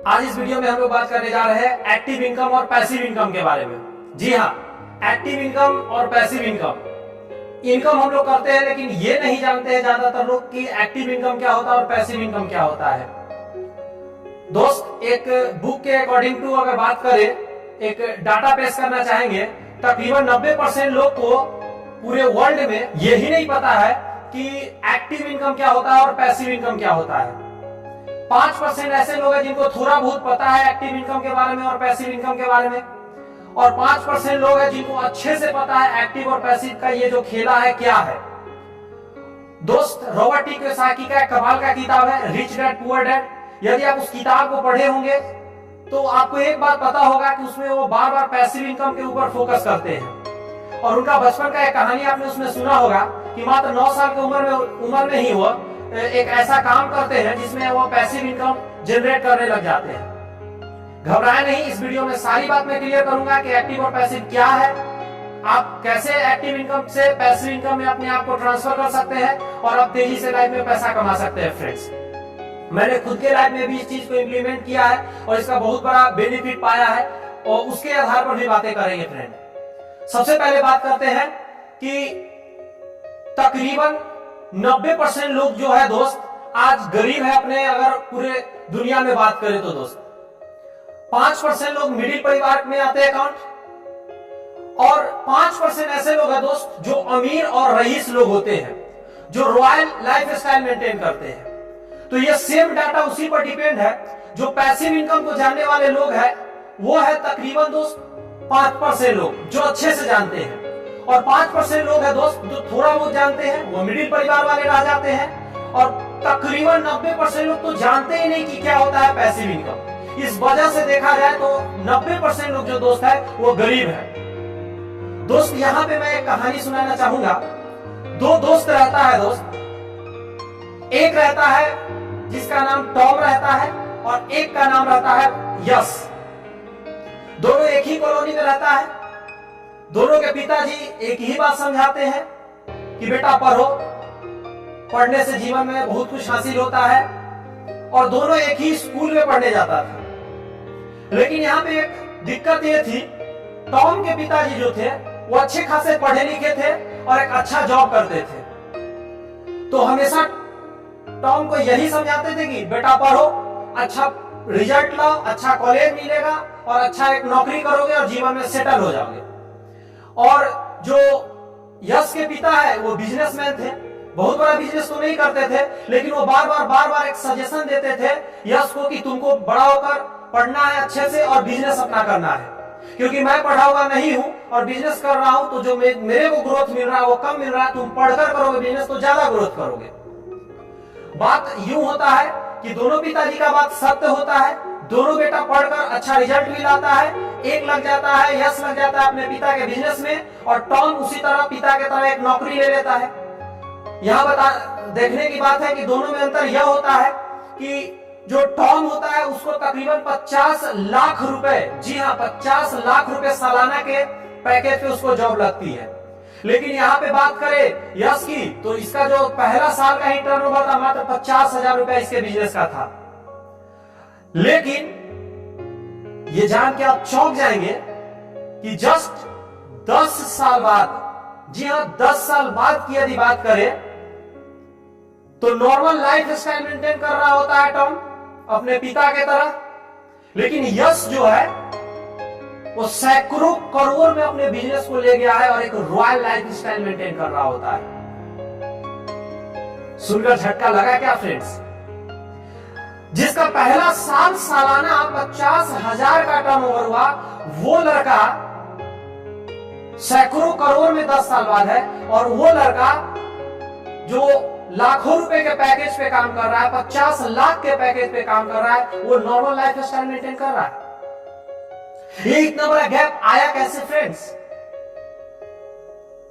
आज इस वीडियो में हम लोग बात करने जा रहे हैं एक्टिव इनकम और पैसिव इनकम के बारे में। जी हाँ, एक्टिव इनकम और पैसिव इनकम हम लोग करते हैं, लेकिन ये नहीं जानते हैं ज्यादातर लोग कि एक्टिव इनकम क्या होता है और पैसिव इनकम क्या होता है। दोस्त, एक बुक के अकॉर्डिंग टू अगर बात करें, एक डाटा पेश करना चाहेंगे, तकरीबन 90% लोग को पूरे वर्ल्ड में यही नहीं पता है कि एक्टिव इनकम क्या होता है और पैसिव इनकम क्या होता है। 5% ऐसे लोग हैं जिनको थोड़ा बहुत पता है एक्टिव इनकम के बारे में और पैसिव इनकम के बारे में, और 5% लोग हैं जिनको अच्छे से पता है एक्टिव और पैसिव का ये जो खेला है क्या है। दोस्त, रॉबर्ट टी कियोसाकी का कमाल का किताब है रिच डैड पुअर डैड। यदि आप उस किताब को पढ़े होंगे तो आपको एक बात पता होगा कि उसमें वो बार बार पैसिव इनकम के ऊपर फोकस करते हैं। और उनका बचपन का एक कहानी आपने उसमें सुना होगा कि मात्र 9 साल की उम्र में ही वो एक ऐसा काम करते हैं जिसमें वो पैसिव इनकम जनरेट करने लग जाते हैं। घबराए नहीं, इस वीडियो में सारी बात मैं क्लियर करूंगा कि एक्टिव और पैसिव क्या है, आप कैसे एक्टिव इनकम से पैसिव इनकम में अपने आप को ट्रांसफर कर सकते हैं और आप तेजी से लाइफ में पैसा कमा सकते हैं। फ्रेंड्स, मैंने खुद के लाइफ में भी इस चीज को इंप्लीमेंट किया है और इसका बहुत बड़ा बेनिफिट पाया है, और उसके आधार पर भी बातें करेंगे। फ्रेंड, सबसे पहले बात करते हैं कि तकरीबन 90% लोग जो है दोस्त आज गरीब है अपने, अगर पूरे दुनिया में बात करें तो दोस्त 5% लोग मिडिल परिवार में आते हैं अकाउंट, और 5% ऐसे लोग हैं दोस्त जो अमीर और रईस लोग होते हैं, जो रॉयल लाइफ स्टाइल मेंटेन करते हैं। तो ये सेम डाटा उसी पर डिपेंड है। जो पैसिव इनकम को जानने वाले लोग हैं वो है तकरीबन दोस्त 5% लोग जो अच्छे से जानते हैं, और 5% लोग हैं दोस्त जो थोड़ा बहुत जानते हैं, वो मिडिल परिवार वाले रह जाते हैं, और तकरीबन 90% लोग तो जानते ही नहीं कि क्या होता है पैसिव इनकम। इस वजह से देखा जाए तो 90% लोग जो दोस्त है वो गरीब है। दोस्त, यहां पे मैं एक कहानी सुनाना चाहूंगा। 2 दोस्त रहता है दोस्त, एक रहता है जिसका नाम टॉम रहता है और एक का नाम रहता है यस। दोनों एक ही कॉलोनी में रहता है। दोनों के पिताजी एक ही बात समझाते हैं कि बेटा पढ़ो, पढ़ने से जीवन में बहुत कुछ हासिल होता है, और दोनों एक ही स्कूल में पढ़ने जाता था। लेकिन यहाँ पे एक दिक्कत ये थी, टॉम के पिताजी जो थे वो अच्छे खासे पढ़े लिखे थे और एक अच्छा जॉब करते थे। तो हमेशा टॉम को यही समझाते थे कि बेटा पढ़ो, अच्छा रिजल्ट लाओ, अच्छा कॉलेज मिलेगा और अच्छा एक नौकरी करोगे और जीवन में सेटल हो जाओगे। और जो यश के पिता है वो बिजनेसमैन थे, बहुत बड़ा बिजनेस तो नहीं करते थे, लेकिन वो बार बार एक सजेशन देते थे यश को कि तुमको बड़ा होकर पढ़ना है अच्छे से और बिजनेस अपना करना है, क्योंकि मैं पढ़ा हुआ नहीं हूं और बिजनेस कर रहा हूं, तो जो मेरे को ग्रोथ मिल रहा है वो कम मिल रहा है, तुम पढ़कर करोगे बिजनेस तो ज्यादा ग्रोथ करोगे। बात यूं होता है कि दोनों पिताजी का बात सत्य होता है। दोनों बेटा पढ़कर अच्छा रिजल्ट भी लाता है, एक लग जाता है, यश लग जाता है अपने पिता के बिजनेस में, और टॉम उसी तरह पिता के तरह एक नौकरी ले लेता है। यहाँ देखने की बात है कि दोनों में अंतर यह होता है कि जो टॉम होता है उसको तकरीबन 50 लाख रुपए, जी हाँ 50 लाख रुपए सालाना के पैकेज पे उसको जॉब लगती है। लेकिन यहाँ पे बात करें यश की, तो इसका जो पहला साल का ही टर्नओवर था मात्र 50,000 रुपए इसके बिजनेस का था। लेकिन ये जान के आप चौंक जाएंगे कि जस्ट 10 साल बाद, जी हाँ 10 साल बाद की यदि बात करें तो नॉर्मल लाइफ स्टाइल मेंटेन कर रहा होता है टॉम अपने पिता के तरह, लेकिन यश जो है वो सैकड़ों करोड़ में अपने बिजनेस को ले गया है और एक रॉयल लाइफ स्टाइल मेंटेन कर रहा होता है। सुनकर झटका लगा क्या फ्रेंड्स? जिसका पहला साल सालाना 50,000 का टर्नओवर हुआ, वो लड़का सैकड़ों करोड़ में 10 साल बाद है, और वो लड़का जो लाखों रुपए के पैकेज पे काम कर रहा है, 50 लाख के पैकेज पे काम कर रहा है, वो नॉर्मल लाइफ स्टाइल मेंटेन कर रहा है। ये इतना बड़ा गैप आया कैसे फ्रेंड्स?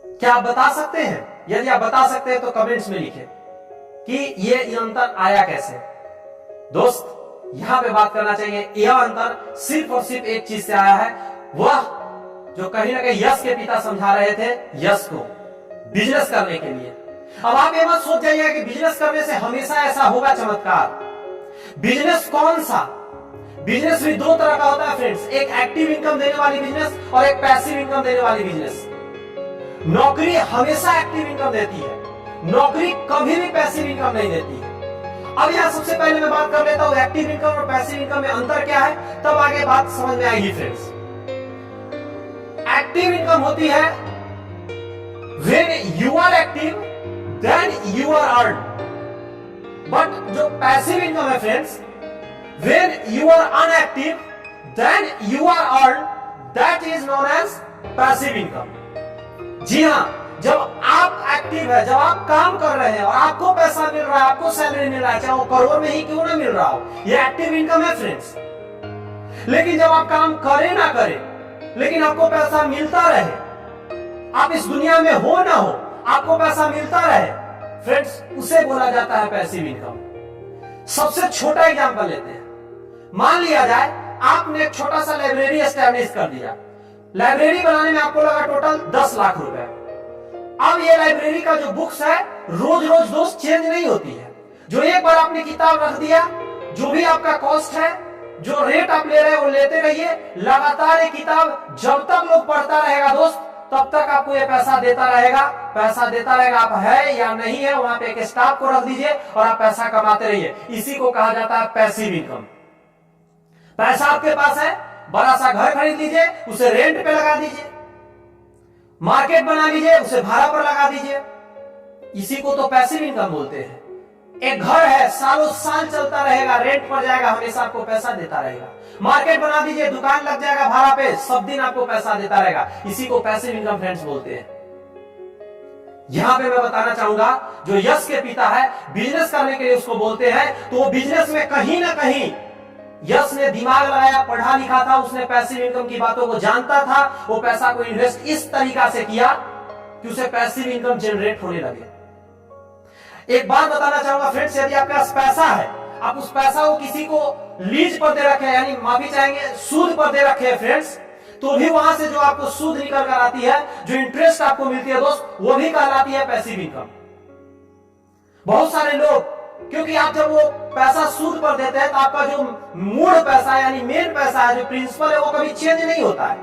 क्या आप बता सकते हैं? यदि आप बता सकते हैं तो कमेंट्स में लिखें कि ये अंतर आया कैसे। दोस्त, यहां पे बात करना चाहिए, यह अंतर सिर्फ और सिर्फ एक चीज से आया है, वह जो कहीं ना कहीं यश के पिता समझा रहे थे यश को बिजनेस करने के लिए। अब आप ये मत सोच जाइए कि बिजनेस करने से हमेशा ऐसा होगा चमत्कार। बिजनेस कौन सा बिजनेस भी दो तरह का होता है फ्रेंड्स, एक एक्टिव इनकम देने वाली बिजनेस और एक पैसिव इनकम देने वाली बिजनेस। नौकरी हमेशा एक्टिव इनकम देती है, नौकरी कभी भी पैसिव इनकम नहीं देती है। अब यहां सबसे पहले मैं बात कर लेता हूं एक्टिव इनकम और पैसिव इनकम में अंतर क्या है, तब आगे बात समझ में आएगी फ्रेंड्स। एक्टिव इनकम होती है when you are active then you are earned, but जो पैसिव इनकम है friends, when you are unactive then you are earned, that is known as passive income। जी हां, जब आप एक्टिव है, जब आप काम कर रहे हैं और आपको पैसा मिल रहा है, आपको सैलरी मिल रहा है, चाहे वो करोड़ में ही क्यों ना मिल रहा हो, ये एक्टिव इनकम है फ्रेंड्स। लेकिन जब आप काम करें ना करें लेकिन आपको पैसा मिलता रहे, आप इस दुनिया में हो ना हो आपको पैसा मिलता रहे फ्रेंड्स, उसे बोला जाता है पैसिव इनकम। सबसे छोटा एग्जांपल लेते हैं, मान लिया जाए आपने एक छोटा सा लाइब्रेरी एस्टैब्लिश कर दिया, लाइब्रेरी बनाने में आपको लगा टोटल 10 लाख रुपए। अब ये लाइब्रेरी का जो बुक्स है रोज रोज दोस्त चेंज नहीं होती है, जो एक बार आपने किताब रख दिया, जो भी आपका कॉस्ट है, जो रेट आप ले रहे हैं वो लेते रहिए, लगातार ये किताब जब तक लोग पढ़ता रहेगा दोस्त तब तक आपको ये पैसा देता रहेगा, पैसा देता रहेगा। आप है या नहीं है वहां पे एक स्टाफ को रख दीजिए और आप पैसा कमाते रहिए, इसी को कहा जाता है पैसिव इनकम। पैसा आपके पास है, बड़ा सा घर खरीद लीजिए, उसे रेंट पे लगा दीजिए, मार्केट बना लीजिए, उसे भाड़ा पर लगा दीजिए, इसी को तो पैसिव इनकम बोलते हैं। एक घर है सालों साल चलता रहेगा, रेंट पर जाएगा, हमेशा आपको पैसा देता रहेगा। मार्केट बना दीजिए, दुकान लग जाएगा भाड़ा पे, सब दिन आपको पैसा देता रहेगा, इसी को पैसिव इनकम फ्रेंड्स बोलते हैं। यहां पे मैं बताना चाहूंगा जो यश के पिता है बिजनेस करने के लिए उसको बोलते हैं, तो वो बिजनेस में कहीं ना कहीं यश ने दिमाग लगाया, पढ़ा लिखा था, उसने पैसिव इनकम की बातों को जानता था, वो पैसा को इन्वेस्ट इस तरीका से किया कि उसे पैसिव इनकम जनरेट होने लगे। एक बात बताना चाहूंगा फ्रेंड्स, यदि आपके पास पैसा है, आप उस पैसा को किसी को लीज पर दे रखे हैं, यानी माफी चाहेंगे सूद पर दे रखे हैं फ्रेंड्स, तो भी वहां से जो आपको सूद निकल कर आती है, जो इंटरेस्ट आपको मिलती है दोस्त, वो भी कहलाती है पैसिव इनकम। बहुत सारे लोग, क्योंकि आप जब वो पैसा सूद पर देते हैं तो आपका जो मूल पैसा यानी मेन पैसा है, जो प्रिंसिपल है, वो कभी चेंज नहीं होता है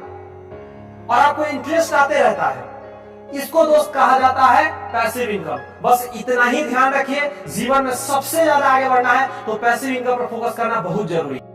और आपको इंटरेस्ट आते रहता है, इसको दोस्त कहा जाता है पैसिव इनकम। बस इतना ही ध्यान रखिए, जीवन में सबसे ज्यादा आगे बढ़ना है तो पैसिव इनकम पर फोकस करना बहुत जरूरी है।